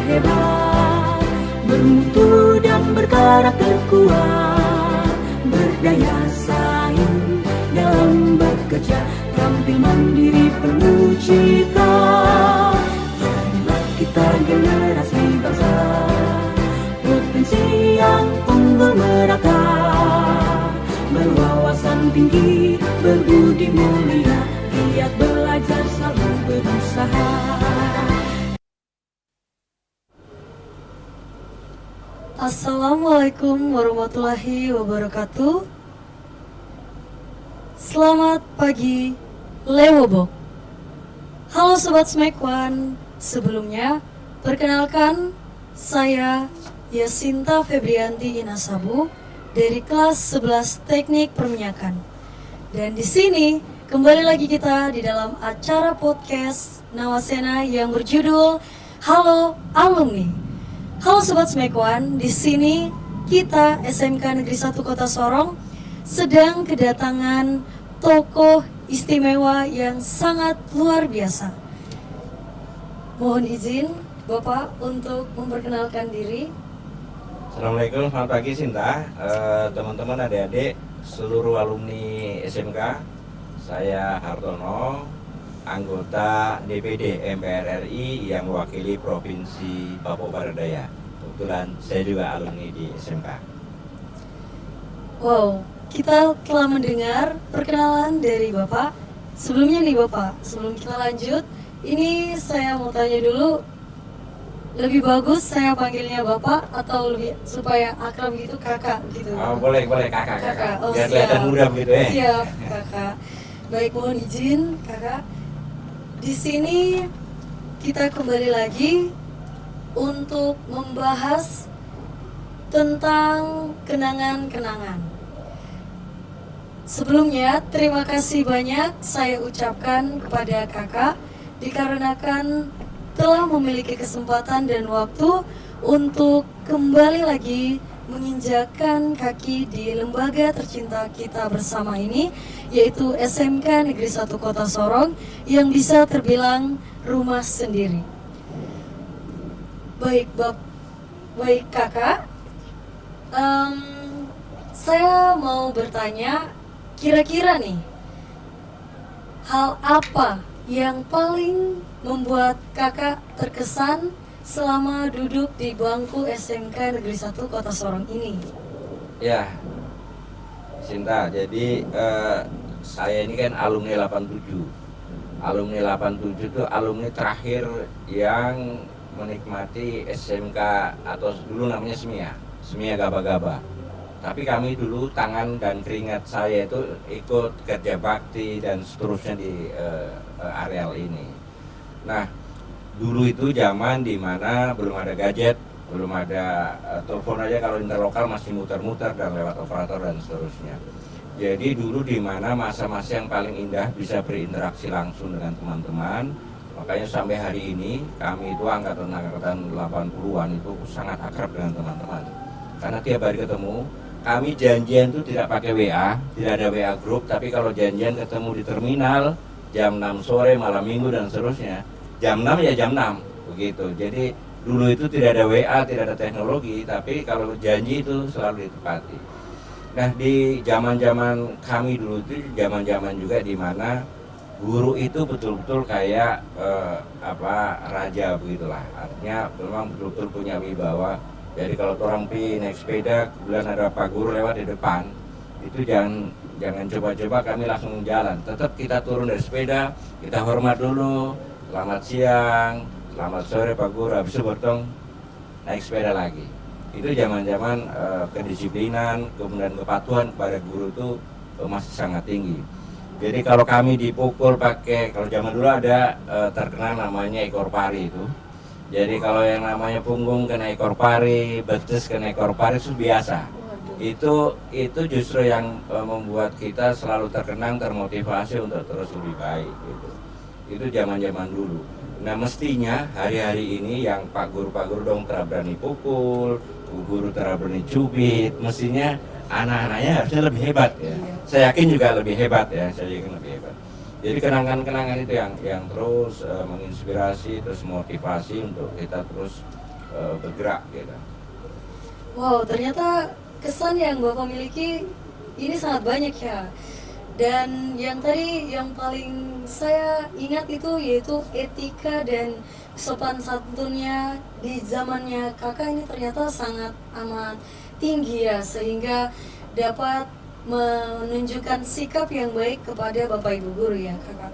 hebat, bermutu dan berkarakter kuat, berdaya saing dalam bekerja, tampil mandiri penuh cita. Jadilah kita generasi bangsa, potensi yang unggul merata, berwawasan tinggi, berbudi mulia, giat belajar, selalu berusaha. Assalamualaikum warahmatullahi wabarakatuh. Selamat pagi, Lewobok. Halo Sobat Smack One. Sebelumnya, perkenalkan saya Yasinta Febrianti Inasabu dari kelas 11 Teknik Perminyakan. Dan di sini kembali lagi kita di dalam acara podcast Nawasena yang berjudul Halo Alumni. Halo Sobat Smack One, di sini kita SMK Negeri 1 Kota Sorong sedang kedatangan tokoh istimewa yang sangat luar biasa. Mohon izin Bapak untuk memperkenalkan diri. Assalamualaikum, selamat pagi Sinta, teman-teman, adik-adik, seluruh alumni SMK. Saya Hartono, anggota DPD MPR RI yang mewakili Provinsi Papua Barat Daya. Kebetulan saya juga alumni di SMK. Wow, kita telah mendengar perkenalan dari Bapak. Sebelumnya nih Bapak, sebelum kita lanjut, ini saya mau tanya dulu, lebih bagus saya panggilnya Bapak atau lebih supaya akrab gitu kakak gitu? Oh, boleh kakak. Oh, Biar kelihatan muda begitu ya. Siap kakak. Baik, mohon izin kakak. Di sini kita kembali lagi untuk membahas tentang kenangan-kenangan. Sebelumnya, terima kasih banyak saya ucapkan kepada kakak dikarenakan telah memiliki kesempatan dan waktu untuk kembali lagi menginjakkan kaki di lembaga tercinta kita bersama ini, yaitu SMK Negeri 1 Kota Sorong yang bisa terbilang rumah sendiri. Baik kakak, saya mau bertanya, kira-kira nih, hal apa yang paling membuat kakak terkesan selama duduk di bangku SMK Negeri 1 Kota Sorong ini? Ya, Sinta, jadi saya ini kan alumni 87. Alumni 87 itu alumni terakhir yang menikmati SMK atau dulu namanya SMIA Gaba-Gaba. Tapi kami dulu tangan dan keringat saya itu ikut kerja bakti dan seterusnya di areal ini. Nah, dulu itu zaman dimana belum ada gadget, belum ada telepon aja, kalau interlokal masih muter-muter dan lewat operator dan seterusnya. Jadi dulu dimana masa-masa yang paling indah bisa berinteraksi langsung dengan teman-teman. Makanya sampai hari ini kami itu angkatan 80-an itu sangat akrab dengan teman-teman. Karena tiap hari ketemu, kami janjian itu tidak pakai WA, tidak ada WA grup, tapi kalau janjian ketemu di terminal jam 6 sore, malam minggu dan seterusnya, jam 6 ya jam 6 begitu. Jadi dulu itu tidak ada WA, tidak ada teknologi, tapi kalau janji itu selalu ditepati. Nah, di zaman-zaman kami dulu itu zaman-zaman juga di mana guru itu betul-betul kayak raja begitulah. Artinya memang betul-betul punya wibawa. Jadi kalau orang naik sepeda, kemudian ada Pak Guru lewat di depan, itu jangan coba-coba kami langsung jalan. Tetap kita turun dari sepeda, kita hormat dulu, selamat siang, selamat sore Pak Guru, habis itu bertong naik sepeda lagi. Itu zaman-zaman kedisiplinan, kemudian kepatuhan kepada guru itu masih sangat tinggi. Jadi kalau kami dipukul pakai, kalau zaman dulu ada terkenal namanya ekor pari itu. Jadi kalau yang namanya punggung kena ekor pari, betis kena ekor pari itu biasa. Itu justru yang membuat kita selalu terkenang, termotivasi untuk terus lebih baik gitu. Itu zaman-zaman dulu. Nah, mestinya hari-hari ini yang Pak Guru dong berani pukul, Bu Guru berani cubit, mestinya anak-anaknya harusnya lebih hebat ya. Saya yakin juga lebih hebat ya, Jadi kenangan-kenangan itu yang terus menginspirasi, terus motivasi untuk kita terus bergerak gitu. Wow, ternyata kesan yang Bapak miliki ini sangat banyak ya. Dan yang tadi yang paling saya ingat itu yaitu etika dan sopan santunnya di zamannya kakak ini ternyata sangat amat tinggi ya, sehingga dapat menunjukkan sikap yang baik kepada Bapak Ibu guru ya kakak.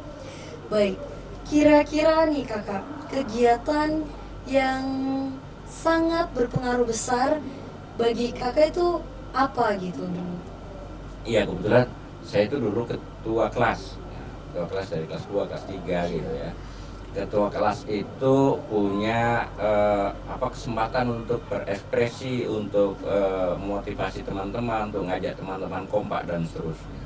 Baik, kira-kira nih kakak, kegiatan yang sangat berpengaruh besar bagi kakak itu apa gitu dulu? Iya, kebetulan saya itu dulu ketua kelas, ya, ketua kelas dari kelas 2, kelas 3 gitu ya. Ketua kelas itu punya kesempatan untuk berekspresi, untuk memotivasi teman-teman, untuk ngajak teman-teman kompak dan seterusnya.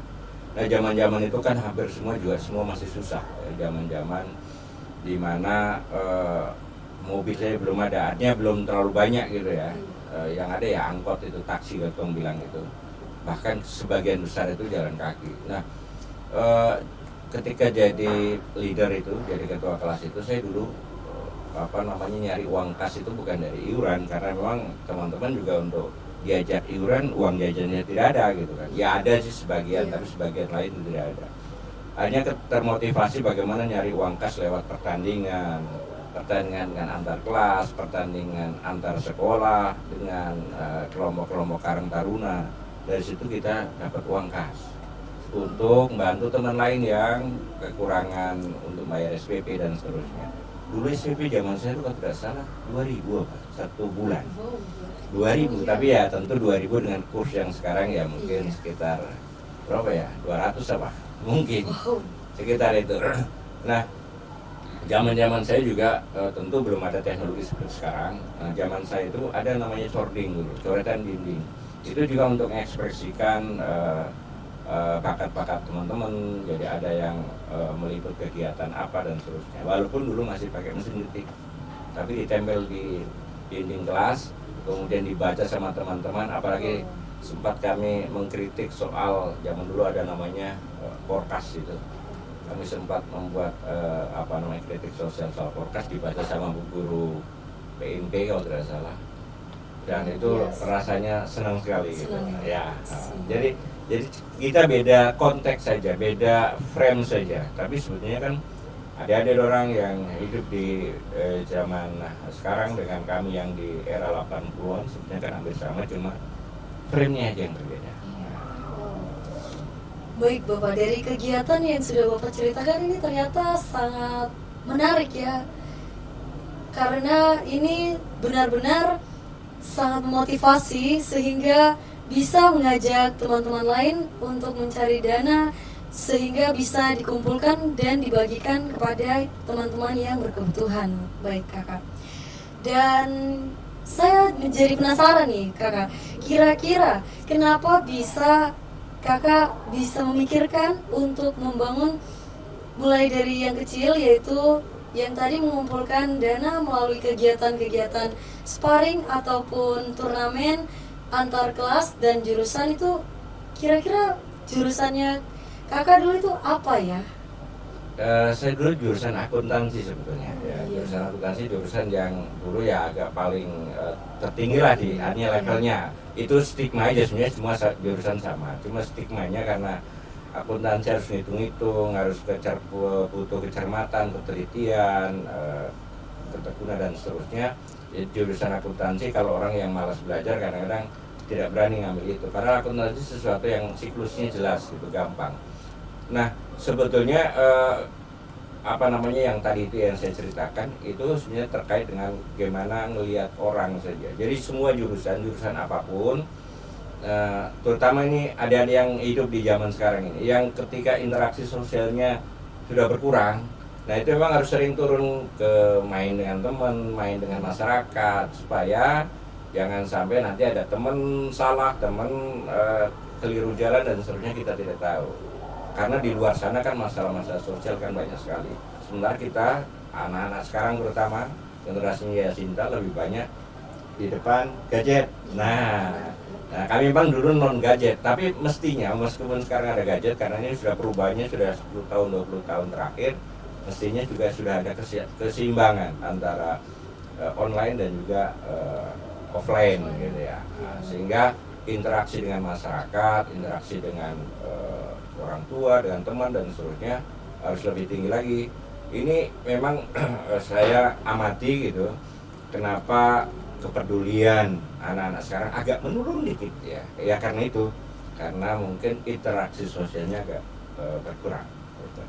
Nah, zaman-zaman itu kan hampir semua masih susah. Ya, zaman-zaman dimana mobil saya belum ada, artinya belum terlalu banyak gitu ya. Yang ada ya angkot itu, taksi ketong bilang itu. Bahkan sebagian besar itu jalan kaki. Nah, ketika jadi leader itu, jadi ketua kelas itu, saya dulu nyari uang kas itu bukan dari iuran, karena memang teman-teman juga untuk diajak iuran, uang jajannya tidak ada gitu kan. Ya ada sih sebagian, tapi sebagian lain itu tidak ada. Hanya termotivasi bagaimana nyari uang kas lewat pertandingan dengan antar kelas, pertandingan antar sekolah dengan kelompok-kelompok Karang Taruna. Dari situ kita dapat uang kas untuk membantu teman lain yang kekurangan untuk bayar SPP dan seterusnya. Dulu SPP zaman saya itu kalau tidak salah 2.000 apa? Satu bulan 2.000, tapi ya tentu 2.000 dengan kurs yang sekarang ya mungkin sekitar berapa ya, 200 apa? Mungkin sekitar itu. Nah, zaman saya juga tentu belum ada teknologi seperti sekarang. Nah, zaman saya itu ada namanya cording dulu, coretan dinding. Itu juga untuk mengekspresikan bakat-bakat teman-teman. Jadi ada yang meliput kegiatan apa dan seterusnya. Walaupun dulu masih pakai mesin ketik, tapi ditempel di dinding kelas, kemudian dibaca sama teman-teman. Apalagi sempat kami mengkritik soal zaman dulu ada namanya forecast itu. Kami sempat membuat kritik sosial soal forecast, dibaca sama bu guru PMP kalau tidak salah. Dan itu rasanya senang sekali gitu. Ya. Jadi kita beda konteks saja, beda frame saja. Tapi sebetulnya kan ada orang yang hidup di zaman sekarang dengan kami yang di era 80-an sebetulnya kan hampir sama, cuma frame-nya aja yang berbeda. Baik Bapak, dari kegiatan yang sudah Bapak ceritakan ini ternyata sangat menarik ya. Karena ini benar-benar sangat memotivasi sehingga bisa mengajak teman-teman lain untuk mencari dana sehingga bisa dikumpulkan dan dibagikan kepada teman-teman yang berkebutuhan. Baik kakak. Dan saya menjadi penasaran nih kakak, kira-kira kenapa kakak bisa memikirkan untuk membangun mulai dari yang kecil, yaitu yang tadi mengumpulkan dana melalui kegiatan-kegiatan sparring ataupun turnamen antar kelas dan jurusan. Itu kira-kira jurusannya kakak dulu itu apa ya? Saya dulu jurusan akuntansi sebetulnya ya. Jurusan akuntansi, jurusan yang dulu ya agak paling tertinggi lah di levelnya. Itu stigma aja, sebenarnya semua jurusan sama, cuma stigmanya karena akuntansi harus ngitung-ngitung, harus butuh kecermatan, ketelitian, ketekunan dan seterusnya. Jadi jurusan akuntansi kalau orang yang malas belajar kadang-kadang tidak berani ngambil itu. Karena akuntansi sesuatu yang siklusnya jelas, gitu, gampang. Nah, sebetulnya yang tadi itu yang saya ceritakan itu sebenarnya terkait dengan bagaimana ngelihat orang saja. Jadi semua jurusan apapun, terutama ini ada yang hidup di zaman sekarang ini, yang ketika interaksi sosialnya sudah berkurang. Nah, itu memang harus sering turun ke main dengan teman, main dengan masyarakat, supaya jangan sampai nanti ada teman salah, teman keliru jalan dan seterusnya, kita tidak tahu. Karena di luar sana kan masalah-masalah sosial kan banyak sekali. Sementara kita, anak-anak sekarang terutama, generasinya Yasinta lebih banyak di depan gadget. Nah, kami memang dulu non gadget, tapi mestinya meskipun sekarang ada gadget, karena ini sudah perubahannya sudah 10 tahun, 20 tahun terakhir, mestinya juga sudah ada keseimbangan antara online dan juga offline gitu ya. Nah, sehingga interaksi dengan masyarakat, interaksi dengan orang tua, dengan teman dan seterusnya harus lebih tinggi lagi. Ini memang saya amati gitu, kenapa kepedulian anak-anak sekarang agak menurun dikit ya. Ya karena itu, karena mungkin interaksi sosialnya agak berkurang. Gitu.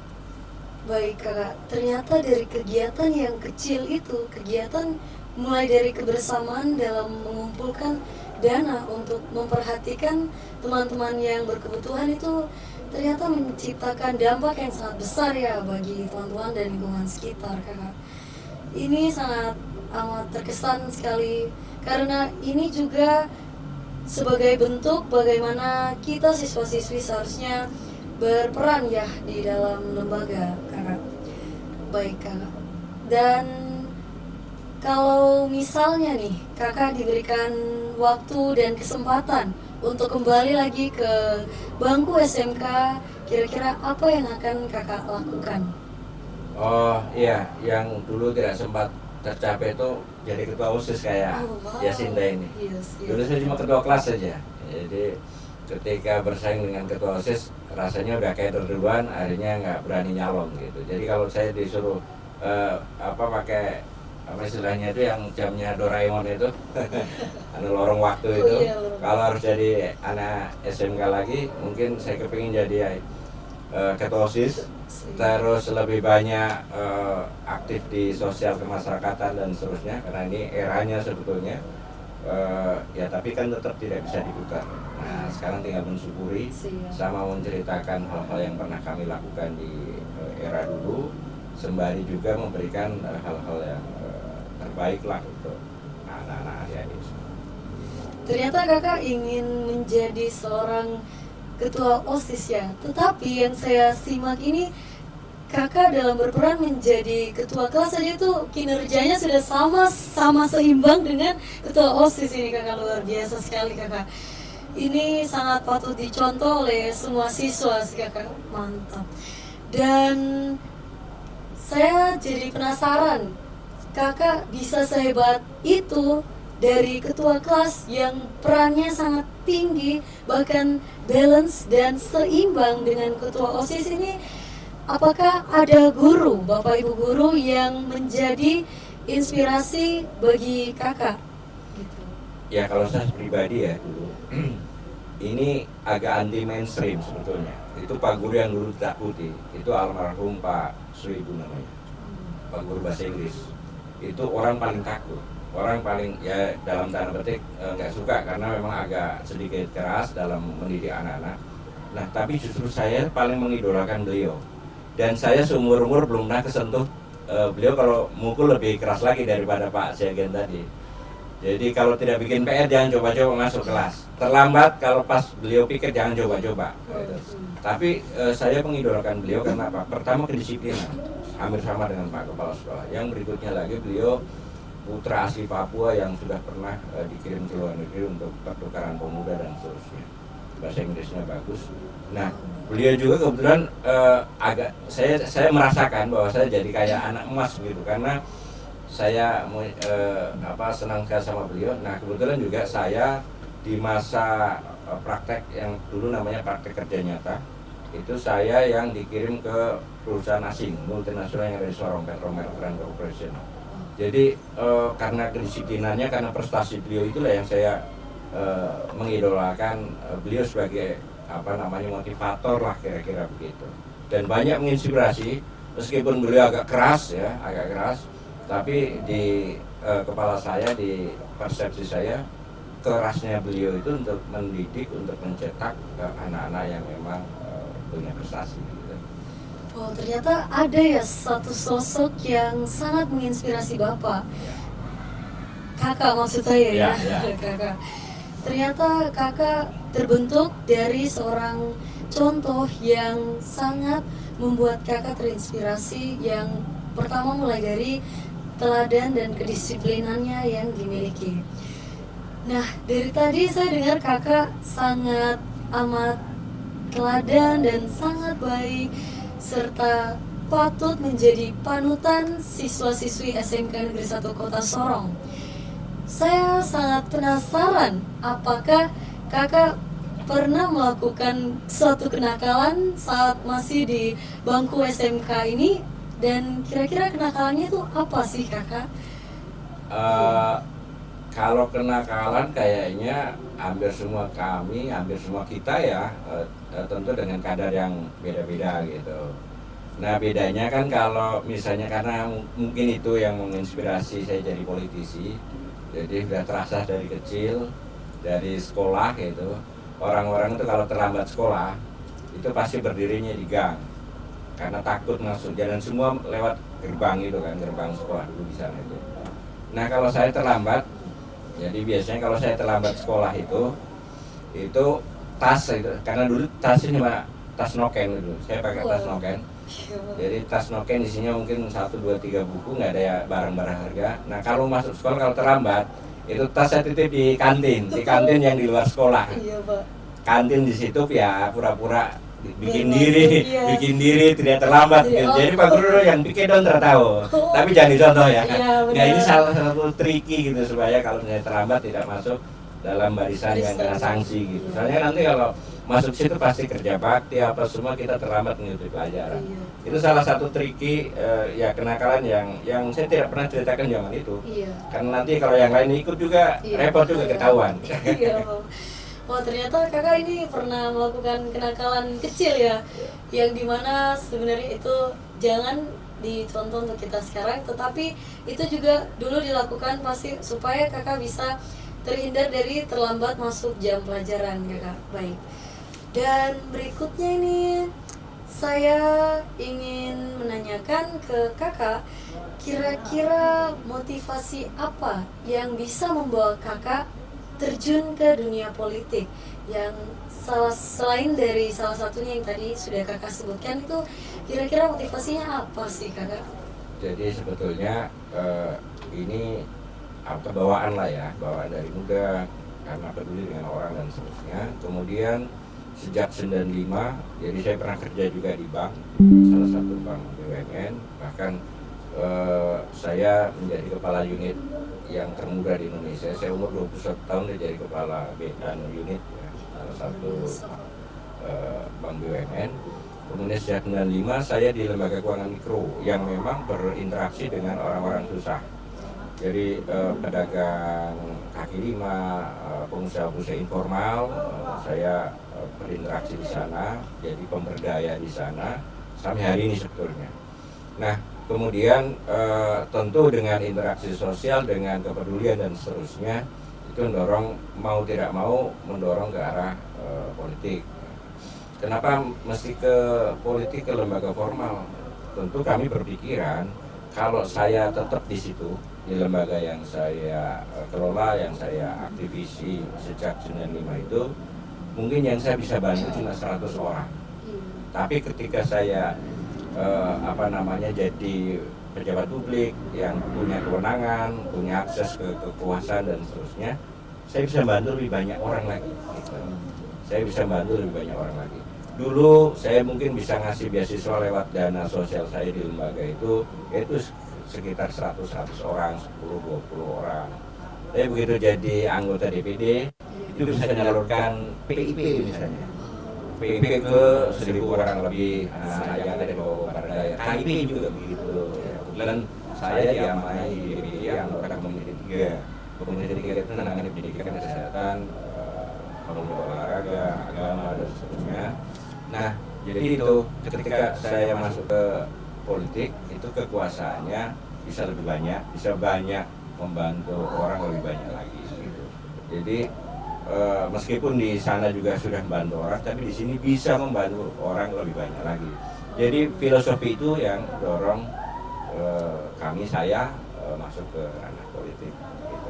Baik kakak, ternyata dari kegiatan yang kecil itu, kegiatan mulai dari kebersamaan dalam mengumpulkan dana untuk memperhatikan teman-teman yang berkebutuhan itu ternyata menciptakan dampak yang sangat besar ya bagi teman-teman dan lingkungan sekitar kakak. Ini sangat amat terkesan sekali karena ini juga sebagai bentuk bagaimana kita siswa-siswi seharusnya berperan ya di dalam lembaga kakak. Baik kakak. Dan kalau misalnya nih kakak diberikan waktu dan kesempatan untuk kembali lagi ke bangku SMK, kira-kira apa yang akan kakak lakukan? Oh iya, yang dulu tidak sempat tercapai itu jadi ketua OSIS kayak Yasinda ini. Yes. Dulu saya cuma ketua kelas saja. Jadi ketika bersaing dengan ketua OSIS rasanya udah kayak duluan, akhirnya nggak berani nyalon gitu. Jadi kalau saya disuruh pakai apa istilahnya itu yang jamnya Doraemon itu anu lorong waktu itu, kalau harus jadi anak SMK lagi mungkin saya kepingin jadi ketua OSIS, terus lebih banyak aktif di sosial kemasyarakatan dan seterusnya, karena ini eranya sebetulnya ya, tapi kan tetap tidak bisa diputar. Nah sekarang tinggal mensyukuri sama menceritakan hal-hal yang pernah kami lakukan di era dulu, sembari juga memberikan hal-hal yang terbaik lah untuk anak-anak adik-adik. Ternyata kakak ingin menjadi seorang ketua OSIS ya, tetapi yang saya simak ini kakak dalam berperan menjadi ketua kelas saja itu kinerjanya sudah sama seimbang dengan ketua OSIS ini kakak, luar biasa sekali kakak. Ini sangat patut dicontoh oleh semua siswa sih kakak, mantap. Dan saya jadi penasaran, kakak bisa sehebat itu dari ketua kelas yang perannya sangat tinggi, bahkan balance dan seimbang dengan ketua OSIS ini. Apakah ada guru, bapak ibu guru yang menjadi inspirasi bagi kakak? Gitu. Ya kalau saya pribadi ya dulu, ini agak anti mainstream sebetulnya. Itu Pak Guru yang dulu ditakuti, itu almarhum Pak Suibu namanya, Pak Guru bahasa Inggris. Itu orang paling takut, orang paling ya dalam tanda petik nggak suka karena memang agak sedikit keras dalam mendidik anak-anak. Nah tapi justru saya paling mengidolakan beliau, dan saya seumur-umur belum pernah kesentuh beliau kalau mukul lebih keras lagi daripada Pak Segen tadi. Jadi kalau tidak bikin PR jangan coba-coba masuk kelas. Terlambat kalau pas beliau pikir jangan coba-coba. Gitu. Tapi saya mengidolakan beliau karena apa? Pertama kedisiplinan, hampir sama dengan Pak Kepala Sekolah. Yang berikutnya lagi beliau putra asli Papua yang sudah pernah dikirim ke luar negeri untuk pertukaran pemuda dan seterusnya. Bahasa Inggrisnya bagus. Nah, beliau juga kebetulan agak saya merasakan bahwa saya jadi kayak anak emas gitu karena saya senang sekali sama beliau. Nah, kebetulan juga saya di masa praktek yang dulu namanya praktek kerja nyata, itu saya yang dikirim ke perusahaan asing multinasional yang ada di Sorong, Petromer Grand Corporation. Jadi karena kedisiplinannya, karena prestasi beliau itulah yang saya mengidolakan beliau sebagai motivator lah kira-kira begitu. Dan banyak menginspirasi, meskipun beliau agak keras, tapi di kepala saya, di persepsi saya, kerasnya beliau itu untuk mendidik, untuk mencetak anak-anak yang memang punya prestasi. Gitu. Oh, ternyata ada ya satu sosok yang sangat menginspirasi Bapak. Kakak maksud saya ya. Kakak. Ternyata kakak terbentuk dari seorang contoh yang sangat membuat kakak terinspirasi, yang pertama mulai dari teladan dan kedisiplinannya yang dimiliki. Nah, dari tadi saya dengar kakak sangat amat teladan dan sangat baik, serta patut menjadi panutan siswa-siswi SMK Negeri 1 Kota Sorong. Saya sangat penasaran apakah kakak pernah melakukan suatu kenakalan saat masih di bangku SMK ini, dan kira-kira kenakalannya itu apa sih kakak? Kalau kenakalan kayaknya hampir semua kita ya, tentu dengan kadar yang beda-beda gitu. Nah bedanya kan kalau misalnya karena mungkin itu yang menginspirasi saya jadi politisi, jadi sudah terasa dari kecil, dari sekolah gitu. Orang-orang itu kalau terlambat sekolah itu pasti berdirinya di gang karena takut masuk jalan, semua lewat gerbang itu kan, gerbang sekolah dulu di sana itu. Nah kalau saya terlambat, jadi biasanya kalau saya terlambat sekolah itu tas itu, karena dulu tas ini Pak, tas noken itu, saya pakai tas noken. Jadi tas noken isinya mungkin 1, 2, 3 buku, nggak ada ya barang-barang harga. Nah kalau masuk sekolah kalau terlambat, itu tas saya titip di kantin yang di luar sekolah. Iya Pak. Kantin di situ ya pura-pura bikin diri tidak terlambat gitu. Jadi Pak Guru yang bikin dong tahu, tapi jangan dicontoh ya. Nah ini salah satu triki gitu supaya kalau misalnya terlambat tidak masuk dalam barisan yang kena sanksi gitu. Soalnya nanti kalau masuk situ pasti kerja bakti apa semua kita terlambat mengikuti pelajaran. Itu salah satu triki ya kenakalan yang saya tidak pernah ceritakan zaman itu. Karena nanti kalau yang lain ikut juga repot juga ketahuan. Wah ternyata kakak ini pernah melakukan kenakalan kecil ya, yang dimana sebenarnya itu jangan dicontoh untuk kita sekarang, tetapi itu juga dulu dilakukan pasti supaya kakak bisa terhindar dari terlambat masuk jam pelajaran kakak. Baik. Dan berikutnya ini saya ingin menanyakan ke kakak, kira-kira motivasi apa yang bisa membawa kakak terjun ke dunia politik, yang selain dari salah satunya yang tadi sudah kakak sebutkan, itu kira-kira motivasinya apa sih kakak? Jadi sebetulnya ini bawaan lah ya, bawaan dari muda karena peduli dengan orang dan seterusnya. Kemudian sejak 95, jadi saya pernah kerja juga di bank, salah satu bank BUMN, bahkan saya menjadi kepala unit yang termuda di Indonesia. Saya umur 21 tahun udah jadi kepala unit ya, salah satu bank BUMN. Kemudian sejak 95 saya di lembaga keuangan mikro yang memang berinteraksi dengan orang-orang susah. Jadi pedagang kaki lima, pengusaha-pengusaha informal, saya berinteraksi di sana, jadi pemberdaya di sana sampai hari ini sebetulnya. Nah kemudian tentu dengan interaksi sosial, dengan kepedulian dan seterusnya, itu mau tidak mau mendorong ke arah politik. Kenapa mesti ke politik, ke lembaga formal? Tentu kami berpikiran kalau saya tetap di situ, di lembaga yang saya kelola, yang saya aktivisi sejak 95 itu, mungkin yang saya bisa bantu cuma 100 orang. Tapi ketika saya jadi pejabat publik yang punya kewenangan, punya akses ke kekuasaan dan seterusnya, saya bisa bantu lebih banyak orang lagi gitu. Saya bisa bantu lebih banyak orang lagi. Dulu saya mungkin bisa ngasih beasiswa lewat dana sosial saya di lembaga itu sekitar 100 orang, 10-20 orang. Tapi begitu jadi anggota DPD, itu bisa menyalurkan PIP misalnya. PIP ke 1.000 orang lebih, anak-anak yang ada di bawah Bardaya. KIP juga begitu. Kemudian saya diamanai di DPD anggota Komisi 3. Komisi 3 itu menangani pendidikan, kesehatan, olahraga, agama dan seterusnya. Nah, jadi itu ketika saya masuk ke politik, itu kekuasaannya bisa lebih banyak, bisa banyak membantu orang lebih banyak lagi. Gitu. Jadi meskipun di sana juga sudah membantu orang, tapi di sini bisa membantu orang lebih banyak lagi. Jadi filosofi itu yang dorong saya masuk ke ranah politik. Gitu.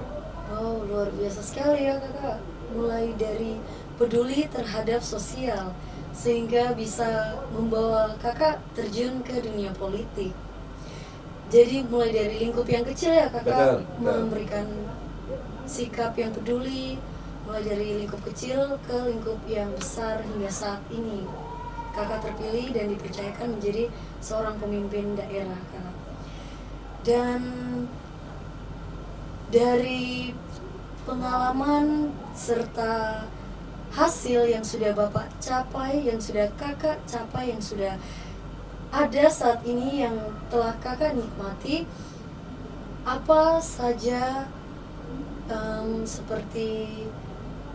Oh luar biasa sekali ya kakak, mulai dari peduli terhadap sosial sehingga bisa membawa kakak terjun ke dunia politik. Jadi mulai dari lingkup yang kecil ya kakak, betul. Memberikan sikap yang peduli, mulai dari lingkup kecil ke lingkup yang besar hingga saat ini kakak terpilih dan dipercayakan menjadi seorang pemimpin daerah, kakak. Dan dari pengalaman serta hasil yang sudah Bapak capai, yang sudah kakak capai, yang sudah ada saat ini, yang telah kakak nikmati, apa saja seperti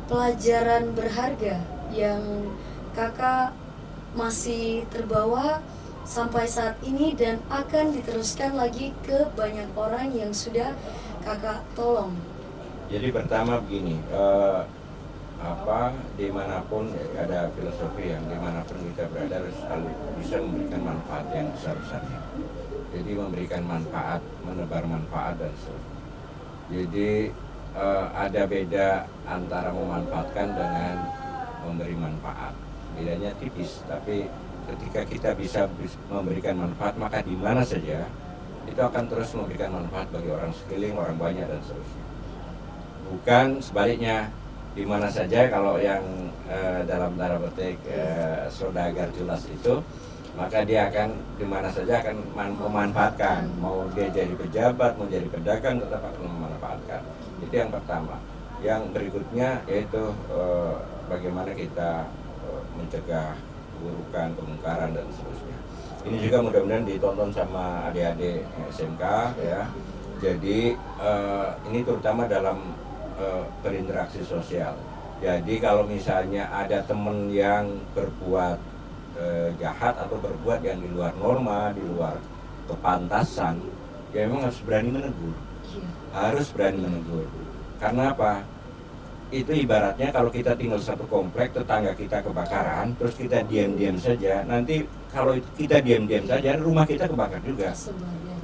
pelajaran berharga yang kakak masih terbawa sampai saat ini dan akan diteruskan lagi ke banyak orang yang sudah kakak tolong? Jadi pertama begini, dimanapun ada filosofi yang dimanapun kita berada harus selalu bisa memberikan manfaat yang besar-besarnya. Jadi memberikan manfaat, menebar manfaat dan seterusnya. Jadi ada beda antara memanfaatkan dengan memberi manfaat. Bedanya tipis, tapi ketika kita bisa memberikan manfaat, maka di mana saja itu akan terus memberikan manfaat bagi orang sekeliling, orang banyak dan seterusnya. Bukan sebaliknya, di mana saja kalau yang dalam tanda petik saudagar jelas itu, maka dia akan di mana saja akan memanfaatkan, mau dia jadi pejabat, mau jadi pedagang, tetap akan memanfaatkan. Itu yang pertama. Yang berikutnya yaitu bagaimana kita mencegah keburukan, kemungkaran dan seterusnya. Ini juga mudah-mudahan ditonton sama adik-adik SMK ya. Jadi ini terutama dalam berinteraksi sosial. Jadi kalau misalnya ada teman yang berbuat jahat atau berbuat yang di luar norma, di luar kepantasan, ya memang harus berani menegur. Harus berani menegur. Karena apa? Itu ibaratnya kalau kita tinggal satu komplek, tetangga kita kebakaran, terus kita diam-diam saja, nanti kalau kita diam-diam saja, rumah kita kebakar juga.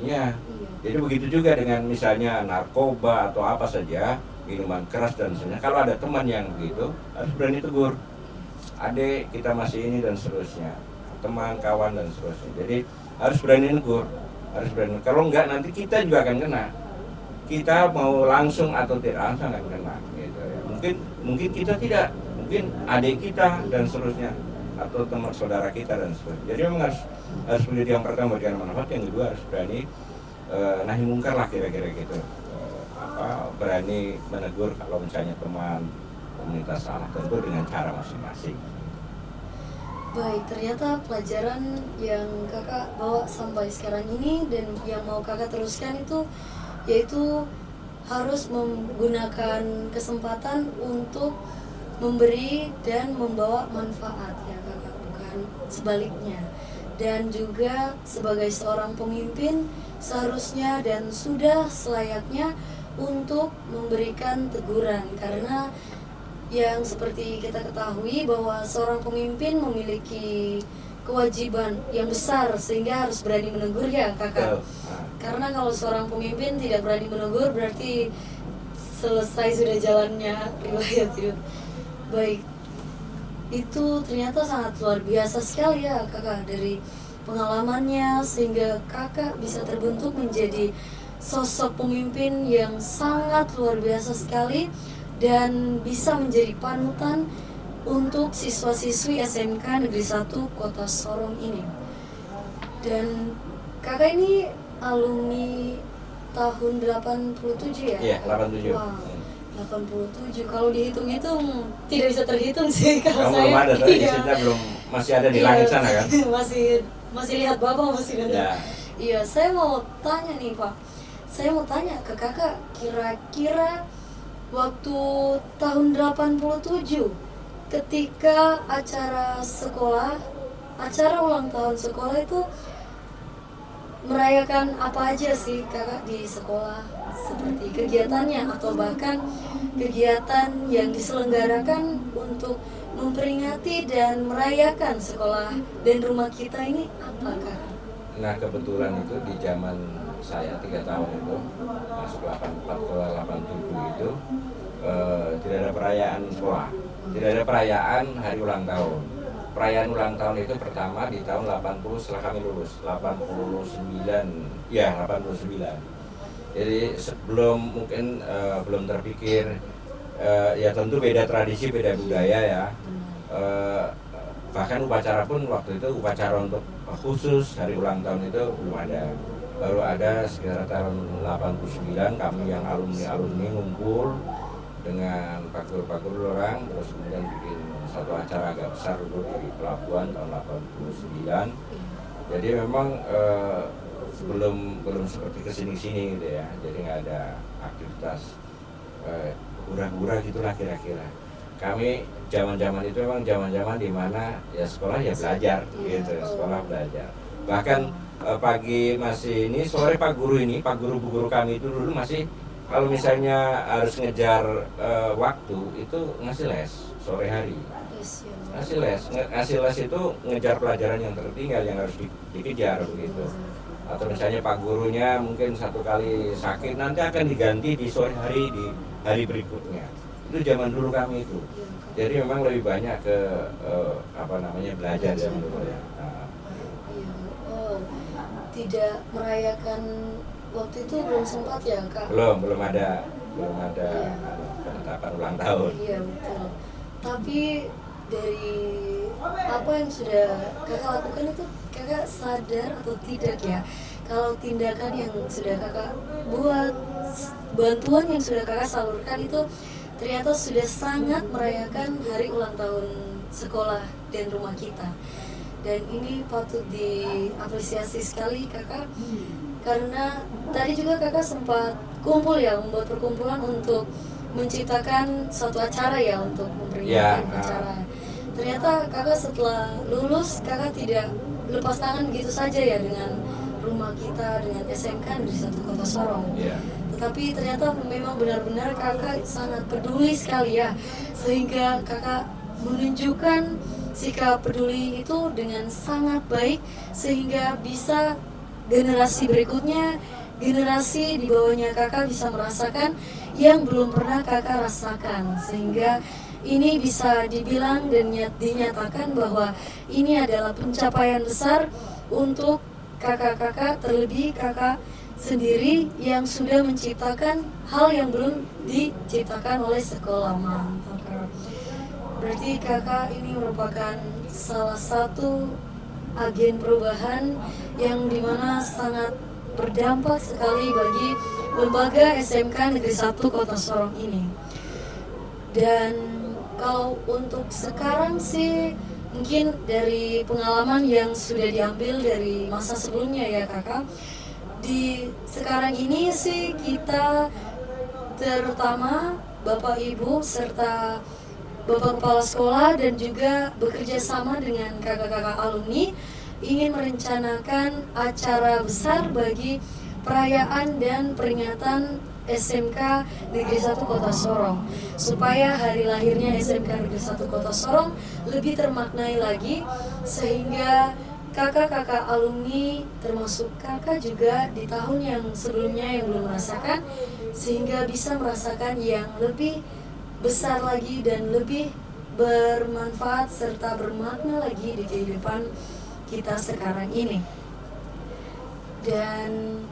Ya. Jadi begitu juga dengan misalnya narkoba atau apa saja, minuman keras dan sebagainya. Kalau ada teman yang begitu, harus berani tegur. Adik, kita masih ini dan seterusnya. Teman, kawan dan seterusnya. Jadi harus berani negur, harus berani. Kalau enggak nanti kita juga akan kena. Kita mau langsung atau tidak langsung akan kena. Gitu ya. Mungkin kita tidak, mungkin adik kita dan seterusnya, atau teman saudara kita dan seterusnya. Jadi memang harus menjadi yang pertama berikan manfaat, yang kedua harus berani nahi mungkar lah kira-kira gitu. Berani menegur kalau misalnya teman komunitas salah, tentu dengan cara masing-masing. Baik, ternyata pelajaran yang kakak bawa sampai sekarang ini dan yang mau kakak teruskan itu yaitu harus menggunakan kesempatan untuk memberi dan membawa manfaat ya kakak, bukan sebaliknya. Dan juga sebagai seorang pemimpin seharusnya dan sudah selayaknya untuk memberikan teguran, karena yang seperti kita ketahui bahwa seorang pemimpin memiliki kewajiban yang besar sehingga harus berani menegur ya kakak. Karena kalau seorang pemimpin tidak berani menegur berarti selesai sudah jalannya riwayat hidup. Baik, itu ternyata sangat luar biasa sekali ya kakak, dari pengalamannya sehingga kakak bisa terbentuk menjadi sosok pemimpin yang sangat luar biasa sekali dan bisa menjadi panutan untuk siswa-siswi SMK Negeri 1 Kota Sorong ini. Dan kakak ini alumni tahun 87 ya? Iya, 87. Wow, 87. Kalau dihitung-hitung tidak bisa terhitung sih kalau kamu saya. belum ada, tapi Iya. isinya belum, masih ada di langit sana kan? masih lihat Bapak masih ada. Ya. Iya, saya mau tanya nih Pak. Saya mau tanya ke kakak, kira-kira waktu tahun 87 ketika acara sekolah, acara ulang tahun sekolah itu merayakan apa aja sih kakak di sekolah, seperti kegiatannya atau bahkan kegiatan yang diselenggarakan untuk memperingati dan merayakan sekolah dan rumah kita ini apa kakak? Nah kebetulan itu di zaman saya 3 tahun itu masuk 84 ke 87 itu tidak ada perayaan sekolah, tidak ada perayaan hari ulang tahun. Perayaan ulang tahun itu pertama di tahun 80 setelah kami lulus, 89 ya 89. Jadi sebelum mungkin belum terpikir, ya tentu beda tradisi, beda budaya ya. Bahkan upacara pun waktu itu upacara untuk khusus hari ulang tahun itu belum ada. Baru ada sekitar tahun 89 kami yang alumni ngumpul dengan pakur-pakur orang, terus kemudian bikin satu acara agak besar dulu di pelabuhan tahun 89. Jadi memang belum seperti kesini-sini gitu ya. Jadi nggak ada aktivitas hura-hura gitulah kira-kira. Kami zaman-zaman itu memang zaman-zaman di mana ya sekolah ya belajar gitu, sekolah belajar. Bahkan pagi masih ini, sore Pak Guru Bu Guru kami itu dulu masih kalau misalnya harus ngejar waktu itu ngasih les sore hari. Ngasih les itu ngejar pelajaran yang tertinggal yang harus dikejar begitu. Atau misalnya Pak Gurunya mungkin satu kali sakit, nanti akan diganti di sore hari di hari berikutnya. Itu zaman dulu kami itu. Jadi memang lebih banyak ke belajar zaman dulu ya. Tidak merayakan waktu itu belum sempat ya Kak? Belum ada penetapan ulang tahun. Iya betul. Tapi dari apa yang sudah Kakak lakukan itu, Kakak sadar atau tidak ya kalau tindakan yang sudah Kakak buat, bantuan yang sudah Kakak salurkan itu ternyata sudah sangat merayakan hari ulang tahun sekolah dan rumah kita. Dan ini patut diapresiasi sekali Kakak, karena tadi juga Kakak sempat kumpul ya, membuat perkumpulan untuk menciptakan suatu acara ya, untuk memperingatkan acara. Ternyata Kakak setelah lulus, Kakak tidak lepas tangan gitu saja ya dengan rumah kita, dengan SMK di satu Kota Sorong. Tetapi ternyata memang benar-benar Kakak sangat peduli sekali ya, sehingga Kakak menunjukkan sikap peduli itu dengan sangat baik, sehingga bisa generasi berikutnya, generasi di bawahnya Kakak bisa merasakan yang belum pernah Kakak rasakan, sehingga ini bisa dibilang dan dinyatakan bahwa ini adalah pencapaian besar untuk kakak-kakak, terlebih Kakak sendiri yang sudah menciptakan hal yang belum diciptakan oleh sekolah. Mantap. Berarti Kakak ini merupakan salah satu agen perubahan yang dimana sangat berdampak sekali bagi lembaga SMK Negeri 1 Kota Sorong ini. Dan kalau untuk sekarang sih mungkin dari pengalaman yang sudah diambil dari masa sebelumnya ya Kakak, di sekarang ini sih kita terutama Bapak Ibu serta Bapak Kepala Sekolah dan juga bekerja sama dengan kakak-kakak alumni ingin merencanakan acara besar bagi perayaan dan peringatan SMK Negeri 1 Kota Sorong, supaya hari lahirnya SMK Negeri 1 Kota Sorong lebih termaknai lagi, sehingga kakak-kakak alumni termasuk kakak juga di tahun yang sebelumnya yang belum merasakan, sehingga bisa merasakan yang lebih besar lagi dan lebih bermanfaat serta bermakna lagi di kehidupan kita sekarang ini. Dan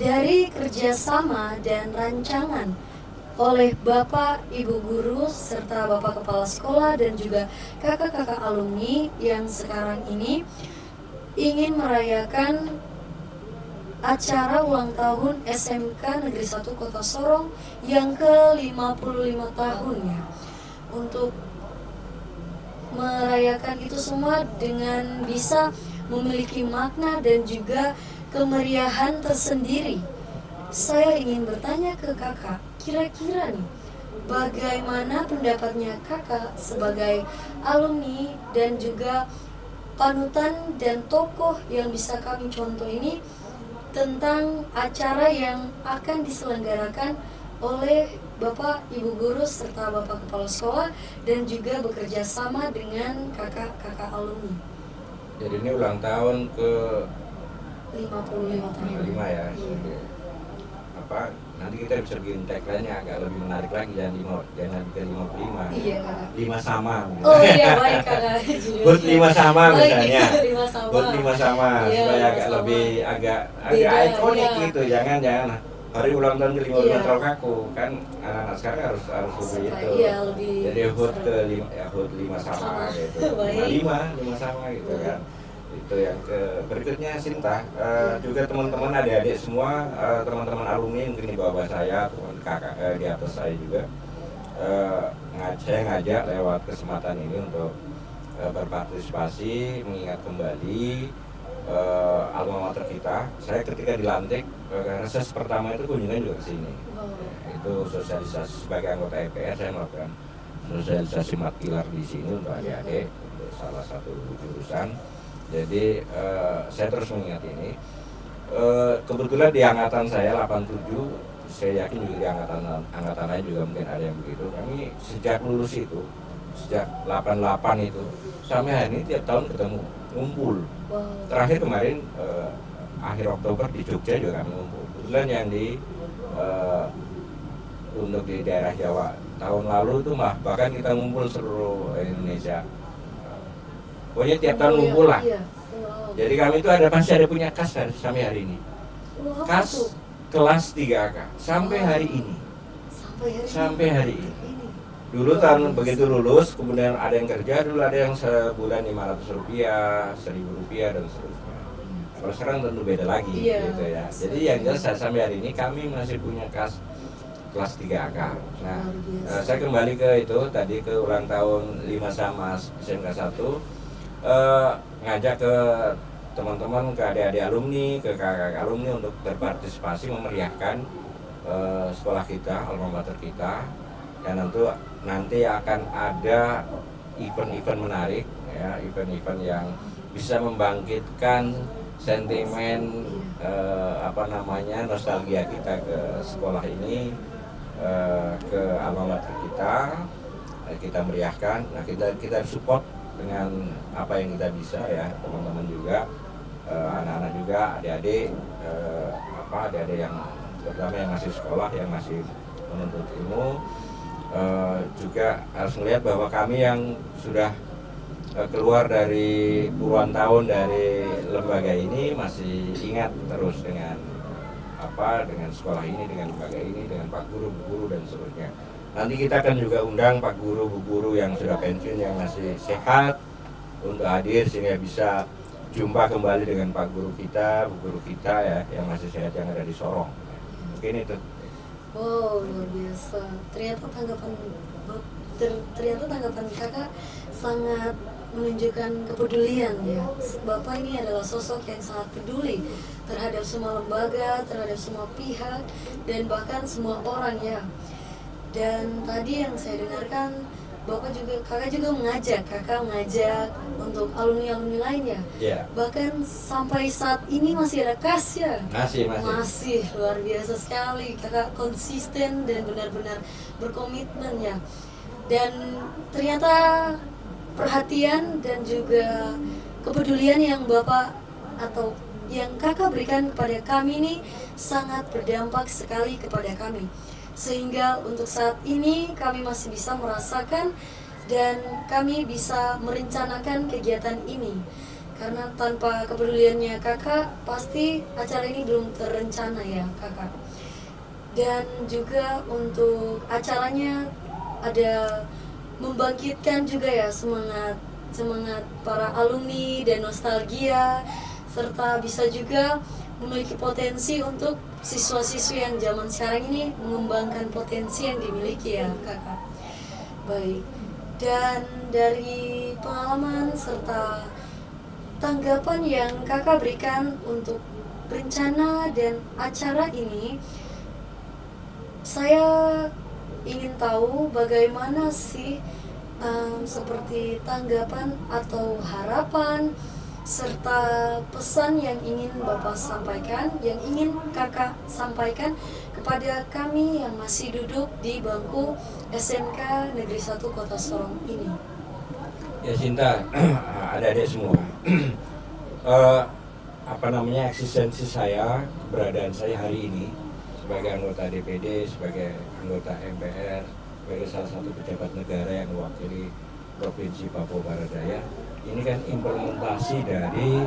dari kerjasama dan rancangan oleh Bapak Ibu Guru serta Bapak Kepala Sekolah dan juga kakak-kakak alumni yang sekarang ini ingin merayakan acara ulang tahun SMK Negeri 1 Kota Sorong yang ke-55 tahun ya. Untuk merayakan itu semua dengan bisa memiliki makna dan juga kemeriahan tersendiri. Saya ingin bertanya ke Kakak, kira-kira nih bagaimana pendapatnya Kakak sebagai alumni dan juga panutan dan tokoh yang bisa kami contoh ini tentang acara yang akan diselenggarakan oleh Bapak Ibu Guru serta Bapak Kepala Sekolah dan juga bekerja sama dengan kakak-kakak alumni. Jadi ini ulang tahun ke 55 tahun. 5 ya. Iya. Apa nanti kita bisa bikin tagline-nya agak lebih menarik lagi, jangan ke 55. Iya Kakak. 5 sama. Oh iya baik Kakak. Buat 5 sama misalnya. 5 sama. Buat 5 sama Iya, supaya 5 agak sama. lebih agak Beda, ikonik iya. gitu. Jangan hari ulang tahun ke-15 Iya. Rokaku kan anak-anak sekarang harus lebih itu. Iya, lebih Jadi HUT sering. ke 5, ya HUT 5 sama Sama. gitu. Baik. 5 sama gitu kan. Itu yang ke berikutnya Sinta. Juga teman-teman adik-adik semua, teman-teman alumni mungkin di bawah saya, teman kakak di atas saya juga. Saya ngajak lewat kesempatan ini untuk berpartisipasi, mengingat kembali alma mater kita. Saya ketika dilantik, reses pertama itu kunjungan juga ke sini. Itu sosialisasi sebagai anggota MPR, saya melakukan sosialisasi matkilar di sini untuk adik-adik, untuk salah satu jurusan. Jadi saya terus mengingat ini. Kebetulan di angkatan saya 87, saya yakin juga di angkatan lain juga mungkin ada yang begitu. Kami sejak lulus itu, sejak 88 itu sampai hari ini tiap tahun ketemu, ngumpul. Terakhir kemarin akhir Oktober di Jogja juga kami ngumpul. Kebetulan yang untuk di daerah Jawa tahun lalu itu bahkan kita ngumpul seluruh Indonesia. Pokoknya tiap tahun ngumpul lah. Iya. Jadi kami itu masih ada punya kas sampai hari ini. Kas kelas 3K sampai hari ini. Sampai hari ini. Dulu tahun begitu lulus, kemudian ada yang kerja, dulu ada yang sebulan 500 rupiah, 1000 rupiah dan seterusnya. Kalau sekarang tentu beda lagi, Iya. gitu ya. Jadi yang jelas sampai hari ini kami masih punya kas kelas 3K. Nah, saya kembali ke itu tadi, ke ulang tahun 5 sama SMK 1, ngajak ke teman-teman, ke adik-adik alumni, ke kakak alumni untuk berpartisipasi memeriahkan sekolah kita, alma mater kita. Dan nanti akan ada event-event menarik, ya, event-event yang bisa membangkitkan sentimen nostalgia kita ke sekolah ini, ke alma mater kita meriahkan. Nah, kita support dengan apa yang kita bisa, ya, teman-teman juga, anak-anak juga, adik-adik, adik-adik yang terutama yang masih sekolah, yang masih menuntut ilmu. Juga harus melihat bahwa kami yang sudah keluar dari puluhan tahun dari lembaga ini masih ingat terus dengan dengan sekolah ini, dengan lembaga ini, dengan Pak Guru, Bu Guru dan seterusnya. Nanti kita akan juga undang Pak Guru, Bu Guru yang sudah pensiun, yang masih sehat untuk hadir sehingga bisa jumpa kembali dengan Pak Guru kita, Bu Guru kita, ya, yang masih sehat, yang ada di Sorong. Mungkin itu. Wow, luar biasa. Ternyata tanggapan kakak sangat menunjukkan kepedulian, ya. Bapak ini adalah sosok yang sangat peduli terhadap semua lembaga, terhadap semua pihak, dan bahkan semua orang, ya. Dan tadi yang saya dengarkan, kakak juga mengajak untuk alumni-alumni lainnya. Yeah. Bahkan sampai saat ini masih ada kas, ya. Masih Luar biasa sekali. Kakak konsisten dan benar-benar berkomitmen, ya. Dan ternyata perhatian dan juga kepedulian yang Bapak atau yang kakak berikan kepada kami ini sangat berdampak sekali kepada kami. Sehingga untuk saat ini kami masih bisa merasakan dan kami bisa merencanakan kegiatan ini. Karena tanpa kepeduliannya kakak, pasti acara ini belum terencana, ya kakak. Dan juga untuk acaranya ada membangkitkan juga, ya, semangat para alumni dan nostalgia, serta bisa juga memiliki potensi untuk siswa-siswi yang zaman sekarang ini mengembangkan potensi yang dimiliki, ya kakak. Baik, dan dari pengalaman serta tanggapan yang kakak berikan untuk rencana dan acara ini, saya ingin tahu bagaimana sih seperti tanggapan atau harapan serta pesan yang ingin Bapak sampaikan, yang ingin kakak sampaikan kepada kami yang masih duduk di bangku SMK Negeri 1 Kota Sorong ini. Ya Sinta, adik-adik semua, eksistensi saya, keberadaan saya hari ini sebagai anggota DPD, sebagai anggota MPR, sebagai salah satu pejabat negara yang mewakili Provinsi Papua Barat Daya, ini kan implementasi dari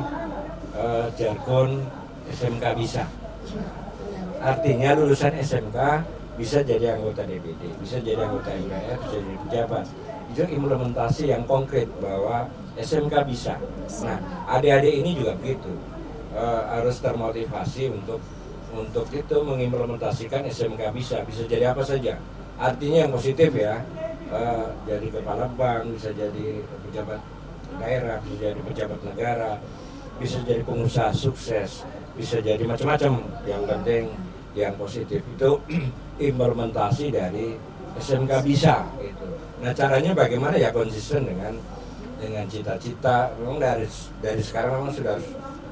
jargon SMK Bisa. Artinya lulusan SMK bisa jadi anggota DPD, bisa jadi anggota MPR, bisa jadi pejabat. Itu implementasi yang konkret bahwa SMK bisa. Nah, adik-adik ini juga begitu, harus termotivasi untuk itu mengimplementasikan SMK bisa jadi apa saja. Artinya yang positif ya, jadi kepala bank, bisa jadi pejabat daerah, bisa jadi pejabat negara, bisa jadi pengusaha sukses, bisa jadi macam-macam. Yang penting yang positif itu implementasi dari SMK bisa gitu. Nah, caranya bagaimana ya, konsisten dengan cita-cita. Memang dari sekarang memang sudah harus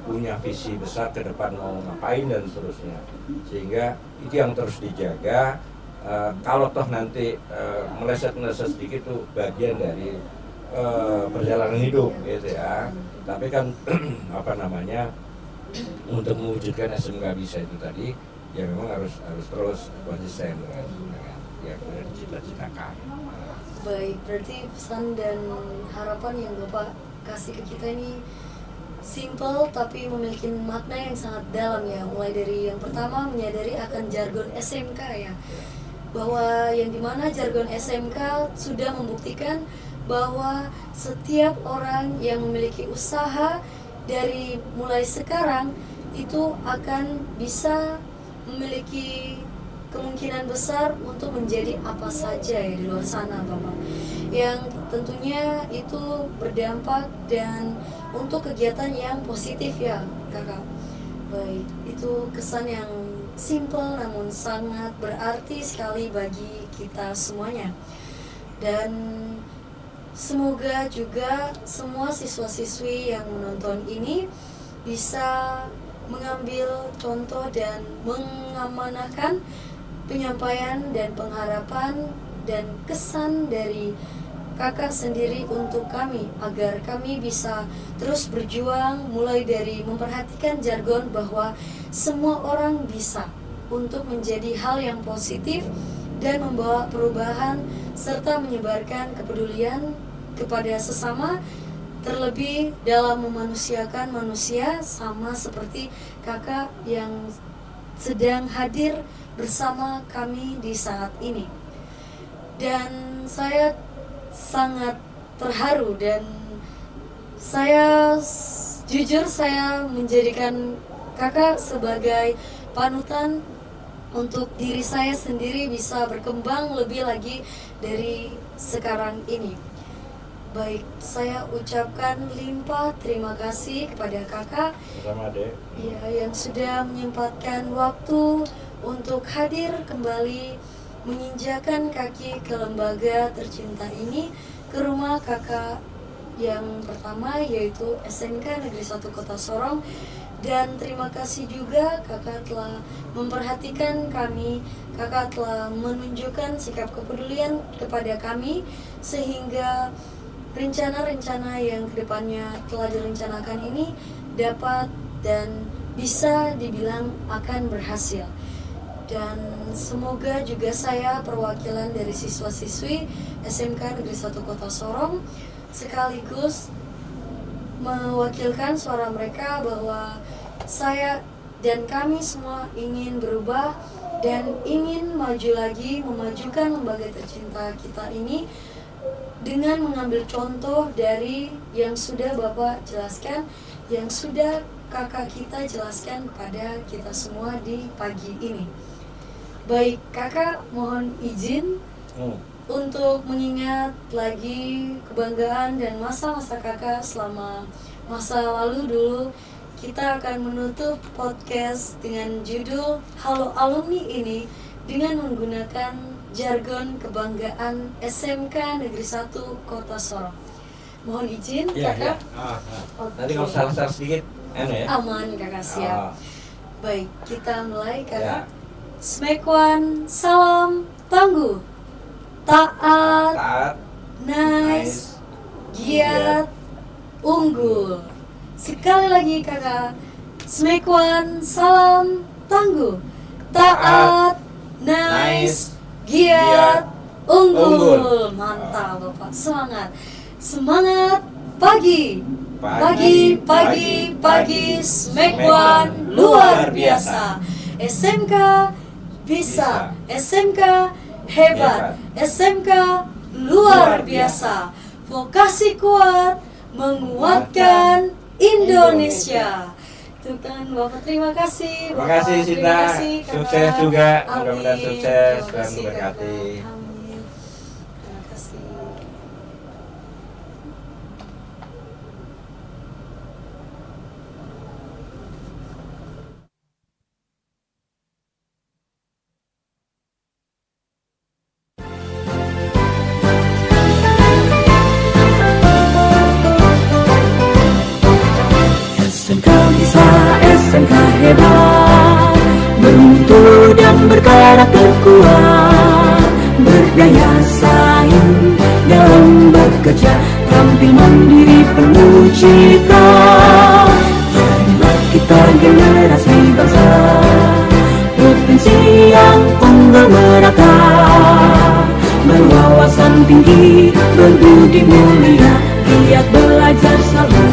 punya visi besar ke depan mau ngapain dan seterusnya, sehingga itu yang terus dijaga. Kalau toh nanti meleset sedikit itu bagian dari perjalanan hidup gitu ya. Tapi kan untuk mewujudkan SMK bisa itu tadi ya memang harus terus konsisten dengan yang sudah dicita-citakan. Baik, berarti pesan dan harapan yang Bapak kasih ke kita ini simple tapi memiliki makna yang sangat dalam ya. Mulai dari yang pertama, menyadari akan jargon SMK ya, bahwa yang dimana jargon SMK sudah membuktikan bahwa setiap orang yang memiliki usaha dari mulai sekarang itu akan bisa memiliki kemungkinan besar untuk menjadi apa saja ya di luar sana Bapak, yang tentunya itu berdampak dan untuk kegiatan yang positif ya Kakak. Baik, itu kesan yang simple namun sangat berarti sekali bagi kita semuanya. Dan semoga juga semua siswa-siswi yang menonton ini bisa mengambil contoh dan mengamanahkan penyampaian dan pengharapan dan kesan dari Kakak sendiri untuk kami, agar kami bisa terus berjuang mulai dari memperhatikan jargon bahwa semua orang bisa untuk menjadi hal yang positif dan membawa perubahan serta menyebarkan kepedulian kepada sesama, terlebih dalam memanusiakan manusia, sama seperti Kakak yang sedang hadir bersama kami di saat ini. Dan saya sangat terharu dan jujur saya menjadikan Kakak sebagai panutan untuk diri saya sendiri bisa berkembang lebih lagi dari sekarang ini. Baik, saya ucapkan limpah terima kasih kepada Kakak Sama Dek. ya, yang sudah menyempatkan waktu untuk hadir kembali menginjakan kaki ke lembaga tercinta ini, ke rumah Kakak yang pertama yaitu SMK Negeri 1 Kota Sorong. Dan terima kasih juga Kakak telah memperhatikan kami, Kakak telah menunjukkan sikap kepedulian kepada kami, sehingga rencana-rencana yang kedepannya telah direncanakan ini dapat dan bisa dibilang akan berhasil. Dan semoga juga saya perwakilan dari siswa-siswi SMK Negeri 1 Kota Sorong sekaligus mewakilkan suara mereka bahwa saya dan kami semua ingin berubah dan ingin maju lagi, memajukan lembaga tercinta kita ini dengan mengambil contoh dari yang sudah Bapak jelaskan, yang sudah Kakak kita jelaskan kepada kita semua di pagi ini. Baik, Kakak mohon izin untuk mengingat lagi kebanggaan dan masa-masa Kakak selama masa lalu dulu. Kita akan menutup podcast dengan judul Halo Alumni ini dengan menggunakan jargon kebanggaan SMK Negeri 1 Kota Sorong. Mohon izin Kakak. Okay. Nanti kalau salah-salah sedikit ya. Aman Kakak, siap. Baik, kita mulai Kakak. Smekwan, salam tangguh, taat, nice, giat, unggul. Sekali lagi Kakak. Smekwan, salam tangguh, taat, nice, giat, unggul. Mantap Bapak, semangat. Semangat pagi. Pagi, Smekwan luar biasa. SMK bisa, SMK hebat, SMK luar biasa. Vokasi kuat menguatkan Indonesia. Tepuk tangan Bapak, terima kasih. Terima kasih Bapak, Sinta, terima kasih, Kakak. sukses juga, Amin. mudah-mudahan sukses Terima dan kasih, berkati. Kakak. Amin. Terima kasih. SMK bisa, SMK hebat, bermutu dan berkarakter kuat, berdaya saing dalam bekerja, tampil mandiri penuh cita. Jadilah kita generasi bangsa, provinsi yang unggul merata, berwawasan tinggi, berbudi mulia, giat belajar selalu